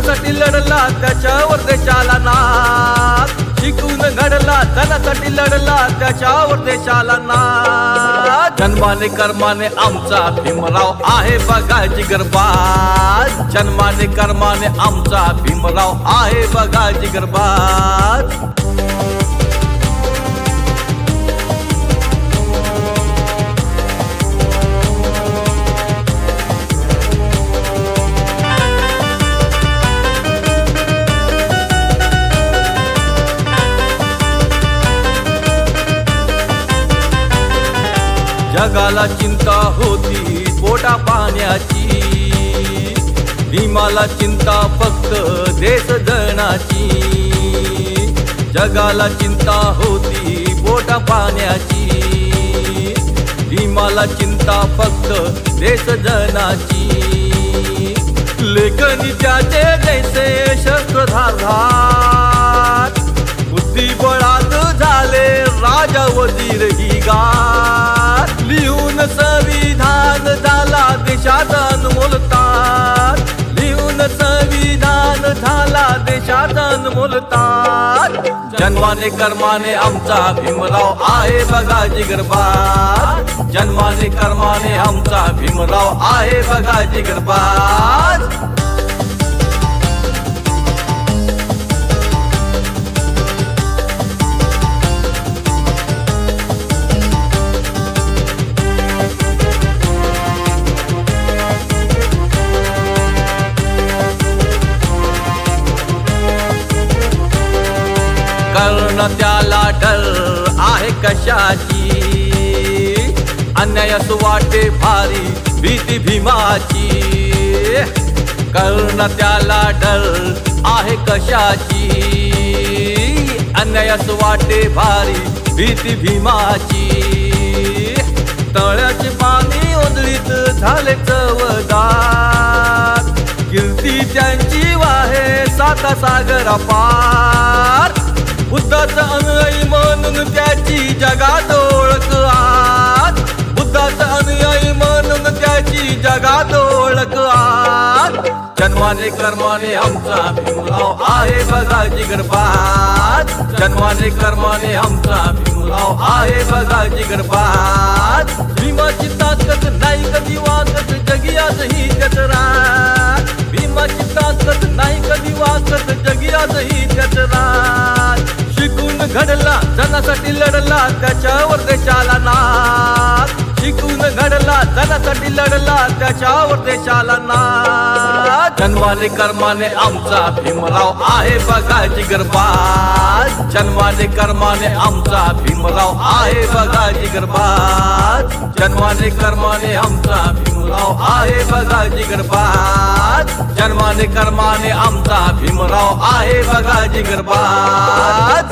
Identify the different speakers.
Speaker 1: धनासाठी लढला त्याच्यावर देशाला नाद, शिकून घडला धनासाठी लढला त्याच्यावर देशाला नाद. जन्माने कर्माने आमचा भीमराव आहे बघा जिगरबाज, जन्माने कर्माने आमचा भीमराव आहे बघा जिगरबाज. जगाला चिंता होती पोटा पाण्याची, भीमाला चिंता फक्त देश धनाची. जगाला चिंता होती पोटा पाण्याची, भीमाला चिंता फक्त देश धनाची. लेखनी त्याचे जैसे शस्त्रधार, बुद्धिबळात झाले राजा वजीर ही गार. लिहून संविधान झाला देशाचा अनमोल ताज, लिहून संविधान झाला देशाचा अनमोल ताज. जन्माने कर्माने आमचा भीमराव आहे बघा जिगरबाज, जन्माने कर्माने आमचा भीमराव आहे बघा जिगरबाज. कर्ण त्याला डर आहे कशाची, अन्यायास वाटे भारी भीती भीमाची. कर्ण त्याला डर आहे कशाची, अन्यायास वाटे भारी भीती भीमाची. तळ्याचे पाणी ओंजळीत झाले चवदार, कीर्ती त्यांची वाहे साता सागरा पार. बुद्धाचा अनुयायी म्हणून त्याची जगात ओळख आज, बुद्धाचा अनुयायी म्हणून त्याची जगात ओळख आज. जन्माने कर्माने आमचा भीमराव आहे बघा जिगरबाज, जन्माने कर्माने आमचा भीमराव आहे बघा जिगरबाज. भीमाची ताकद नाही कधी वाकत जगी आजही त्याच राज, भीमाची ताकद नाही कधी वाकत जगी आजही त्याच राज. शिकून घडला धनासाठी लढला त्याच्यावर देशाला नाद, शिकून घडला धनासाठी लढला त्याच्यावर देशाला नाद. जन्माने कर्माने आमचा भीमराव आहे बघा जिगरबाज, जन्माने कर्माने आमचा भीमराव आहे बघा जिगरबाज. जन्माने कर्माने आमचा भीमराव आहे बघा जिगरबाज, जन्माने कर्माने आमचा भीमराव आहे बघा जिगरबाज.